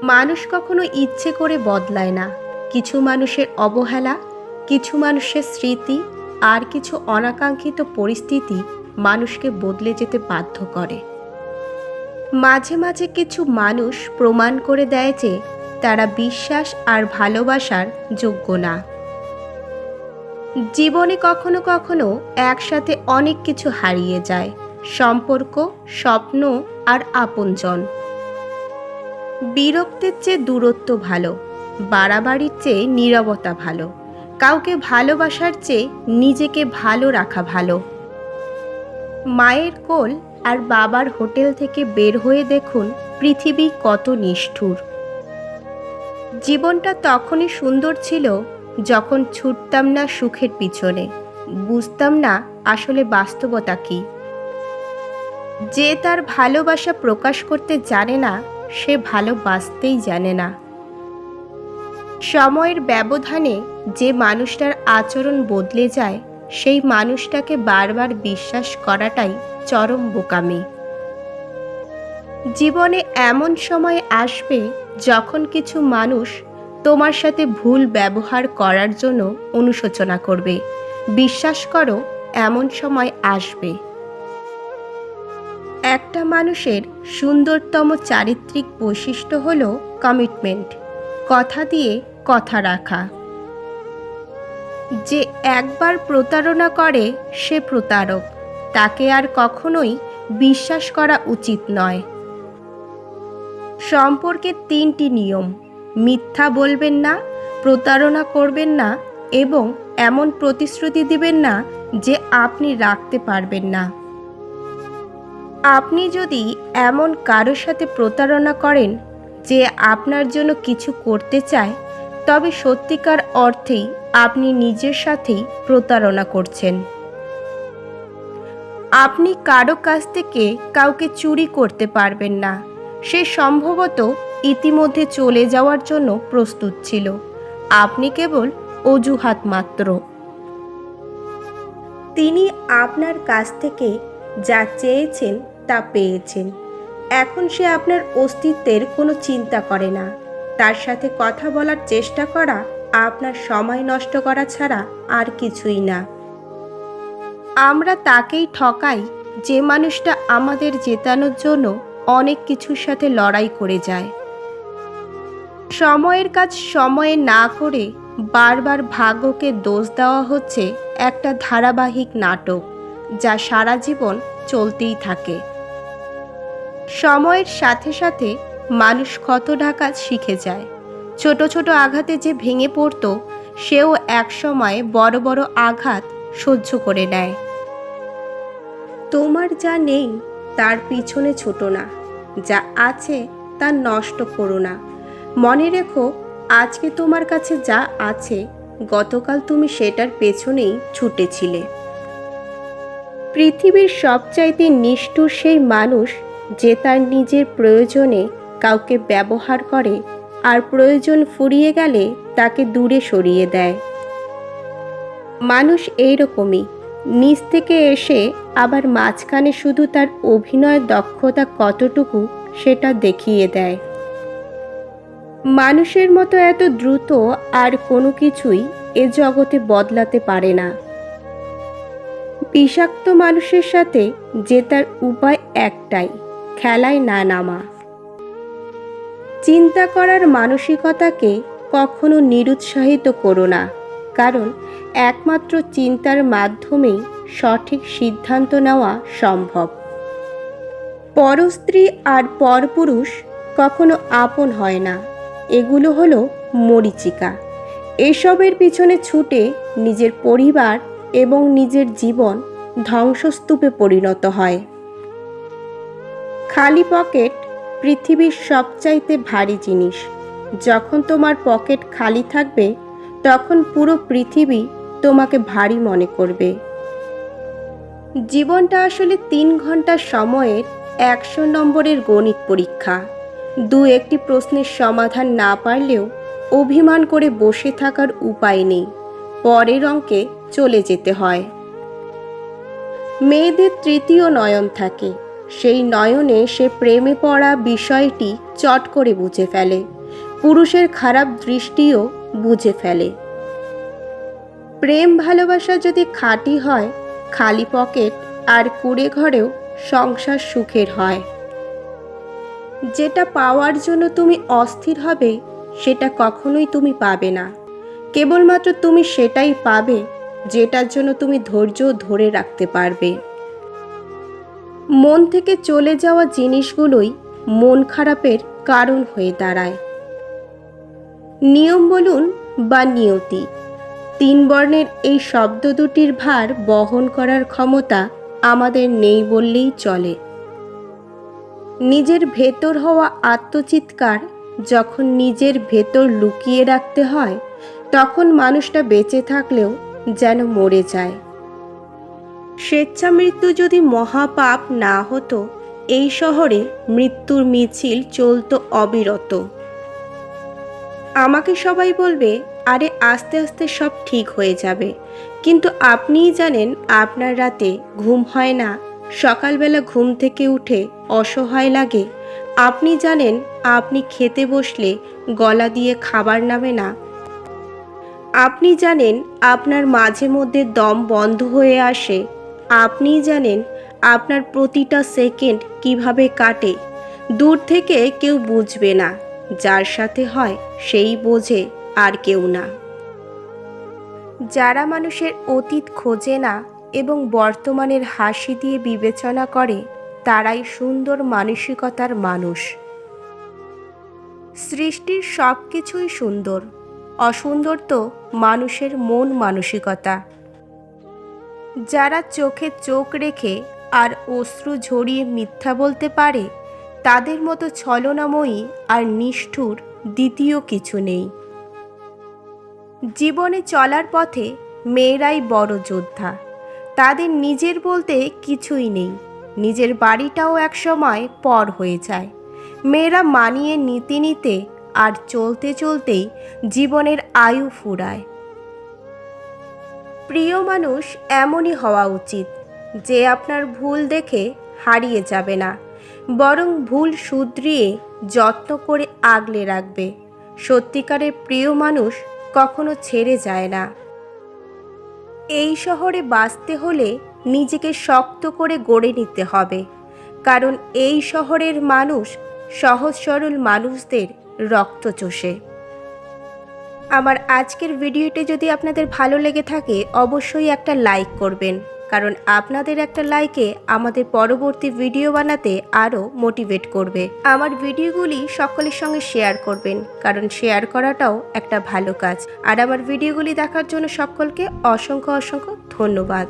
মানুষ কখনো ইচ্ছে করে বদলায় না। কিছু মানুষের অবহেলা, কিছু মানুষের স্মৃতি আর কিছু অনাকাঙ্ক্ষিত পরিস্থিতি মানুষকে বদলে যেতে বাধ্য করে। মাঝে মাঝে কিছু মানুষ প্রমাণ করে দেয় যে তারা বিশ্বাস আর ভালোবাসার যোগ্য না। জীবনে কখনো কখনো একসাথে অনেক কিছু হারিয়ে যায়, সম্পর্ক, স্বপ্ন আর আপনজন। বিরক্তির চেয়ে দূরত্ব ভালো, বাড়াবাড়ির চেয়ে নীরবতা ভালো, কাউকে ভালোবাসার চেয়ে নিজেকে ভালো রাখা ভালো। মায়ের কোল আর বাবার হোটেল থেকে বের হয়ে দেখুন পৃথিবী কত নিষ্ঠুর। জীবনটা তখনই সুন্দর ছিল যখন ছুটতাম না সুখের পিছনে, বুঝতাম না আসলে বাস্তবতা কী। যে তার ভালোবাসা প্রকাশ করতে জানে না, সে ভালোবাসতেই জানে না। সময়ের ব্যবধানে যে মানুষটার আচরণ বদলে যায়, সেই মানুষটাকে বারবার বিশ্বাস করাটাই চরম বোকামি। জীবনে এমন সময় আসবে যখন কিছু মানুষ তোমার সাথে ভুল ব্যবহার করার জন্য অনুশোচনা করবে। বিশ্বাস করো, এমন সময় আসবে। একটা মানুষের সুন্দরতম চারিত্রিক বৈশিষ্ট্য হল কমিটমেন্ট, কথা দিয়ে কথা রাখা। যে একবার প্রতারণা করে সে প্রতারক, তাকে আর কখনোই বিশ্বাস করা উচিত নয়। সম্পর্কের 3টি নিয়ম: মিথ্যা বলবেন না, প্রতারণা করবেন না এবং এমন প্রতিশ্রুতি দিবেন না যে আপনি রাখতে পারবেন না। আপনি যদি এমন কারোর সাথে প্রতারণা করেন যে আপনার জন্য কিছু করতে চায়, তবে সত্যিকার অর্থেই আপনি নিজের সাথেই প্রতারণা করছেন। আপনি কারো কাছ থেকে কাউকে চুরি করতে পারবেন না। সে সম্ভবত ইতিমধ্যে চলে যাওয়ার জন্য প্রস্তুত ছিল, আপনি কেবল অজুহাত মাত্র। তিনি আপনার কাছ থেকে যা চেয়েছেন তা পেয়েছেন। এখন সে আপনার অস্তিত্বের কোনো চিন্তা করে না। তার সাথে কথা বলার চেষ্টা করা আপনার সময় নষ্ট করা ছাড়া আর কিছুই না। আমরা তাকেই ঠকাই যে মানুষটা আমাদের জেতানোর জন্য অনেক কিছুর সাথে লড়াই করে যায়। সময়ের কাজ সময়ে না করে বারবার ভাগ্যকে দোষ দেওয়া হচ্ছে একটা ধারাবাহিক নাটক, যা সারা জীবন চলতেই থাকে। সময়ের সাথে সাথে মানুষ ক্ষত ঢাকা শিখে যায়। ছোট ছোট আঘাতে যে ভেঙে পড়তো, সেও একসময় বড় বড় আঘাত সহ্য করে নেয়। তোমার যা নেই তার পিছনে ছোটো না, যা আছে তা নষ্ট করো না। মনে রেখো, আজকে তোমার কাছে যা আছে, গতকাল তুমি সেটার পেছনেই ছুটেছিলে। পৃথিবীর সবচাইতে নিষ্ঠুর সেই মানুষ যে তার নিজের প্রয়োজনে কাউকে ব্যবহার করে আর প্রয়োজন ফুরিয়ে গেলে তাকে দূরে সরিয়ে দেয়। মানুষ এইরকমই, নিচ থেকে এসে আবার মাঝখানে শুধু তার অভিনয় দক্ষতা কতটুকু সেটা দেখিয়ে দেয়। মানুষের মতো এত দ্রুত আর কোনো কিছুই এ জগতে বদলাতে পারে না। বিষাক্ত মানুষের সাথে জেতার উপায় একটাই, খেলায় না নামা। চিন্তা করার মানসিকতাকে কখনো নিরুৎসাহিত করো না, কারণ একমাত্র চিন্তার মাধ্যমেই সঠিক সিদ্ধান্ত নেওয়া সম্ভব। পরস্ত্রী আর পরপুরুষ কখনো আপন হয় না, এগুলো হলো মরীচিকা। এসবের পিছনে ছুটে নিজের পরিবার এবং নিজের জীবন ধ্বংসস্তূপে পরিণত হয়। খালি পকেট পৃথিবীর সবচাইতে ভারী জিনিস। যখন তোমার পকেট খালি থাকবে, তখন পুরো পৃথিবী তোমাকে ভারী মনে করবে। জীবনটা আসলে 3 ঘন্টা সময়ের 100 নম্বরের গণিত পরীক্ষা। একটি প্রশ্নের সমাধান না পারলেও অভিমান করে বসে থাকার উপায় নেই, পরের অঙ্কে চলে যেতে হয়। মেয়েদের 3য় নয়ন থাকে, সেই নয়নে সে প্রেমে পড়া বিষয়টি চট করে বুঝে ফেলে, পুরুষের খারাপ দৃষ্টিও বুঝে ফেলে। প্রেম ভালোবাসা যদি খাঁটি হয়, খালি পকেট আর কুড়ে ঘরেও সংসার সুখের হয়। যেটা পাওয়ার জন্য তুমি অস্থির হবে সেটা কখনোই তুমি পাবে না। কেবলমাত্র তুমি সেটাই পাবে যেটার জন্য তুমি ধৈর্য ধরে রাখতে পারবে। মন থেকে চলে যাওয়া জিনিসগুলোই মন খারাপের কারণ হয়ে দাঁড়ায়। নিয়ম বলুন বা নিয়তি, 3 বর্ণের এই শব্দ দুটির ভার বহন করার ক্ষমতা আমাদের নেই বললেই চলে। নিজের ভেতর হওয়া আত্মচিৎকার যখন নিজের ভেতর লুকিয়ে রাখতে হয়, তখন মানুষটা বেঁচে থাকলেও যেন মরে যায়। স্বেচ্ছা মৃত্যু যদি মহাপাপ না হতো, এই শহরে মৃত্যুর মিছিল চলতো অবিরত। আমাকে সবাই বলবে, আরে আস্তে আস্তে সব ঠিক হয়ে যাবে, কিন্তু আপনিই জানেন আপনার রাতে ঘুম হয় না, সকালবেলা ঘুম থেকে উঠে অসহায় লাগে। আপনি জানেন আপনি খেতে বসলে গলা দিয়ে খাবার নামে না। আপনি জানেন আপনার মাঝে মধ্যে দম বন্ধ হয়ে আসে। আপনিই জানেন আপনার প্রতিটা সেকেন্ড কিভাবে কাটে। দূর থেকে কেউ বুঝবে না, যার সাথে হয় সেই বোঝে, আর কেউ না। যারা মানুষের অতীত খোঁজে না এবং বর্তমানের হাসি দিয়ে বিবেচনা করে, তারাই সুন্দর মানসিকতার মানুষ। সৃষ্টির সব কিছুই সুন্দর, অসুন্দর তো মানুষের মন মানসিকতা। যারা চোখে চোখ রেখে আর অশ্রু ঝরিয়ে মিথ্যা বলতে পারে, তাদের মতো ছলনাময়ী আর নিষ্ঠুর দ্বিতীয় কিছু নেই। জীবনে চলার পথে মেয়েরাই বড় যোদ্ধা। তাদের নিজের বলতে কিছুই নেই, নিজের বাড়িটাও একসময় পর হয়ে যায়। মেয়েরা মানিয়ে নিতে নিতে আর চলতে চলতেই জীবনের আয়ু ফুরায়। প্রিয় মানুষ এমনই হওয়া উচিত যে আপনার ভুল দেখে হারিয়ে যাবে না, বরং ভুল শুধরিয়ে যত্ন করে আগলে রাখবে। সত্যিকারের প্রিয় মানুষ কখনো ছেড়ে যায় না। এই শহরে বাঁচতে হলে নিজেকে শক্ত করে গড়ে নিতে হবে, কারণ এই শহরের মানুষ সহজ সরল মানুষদের রক্ত চোষে। আমার আজকের ভিডিওটি যদি আপনাদের ভালো লেগে থাকে, অবশ্যই একটা লাইক করবেন, কারণ আপনাদের একটা লাইকে আমাদের পরবর্তী ভিডিও বানাতে আরও মোটিভেট করবে। আমার ভিডিওগুলি সকলের সঙ্গে শেয়ার করবেন, কারণ শেয়ার করাটাও একটা ভালো কাজ। আর আমার ভিডিওগুলি দেখার জন্য সকলকে অসংখ্য অসংখ্য ধন্যবাদ।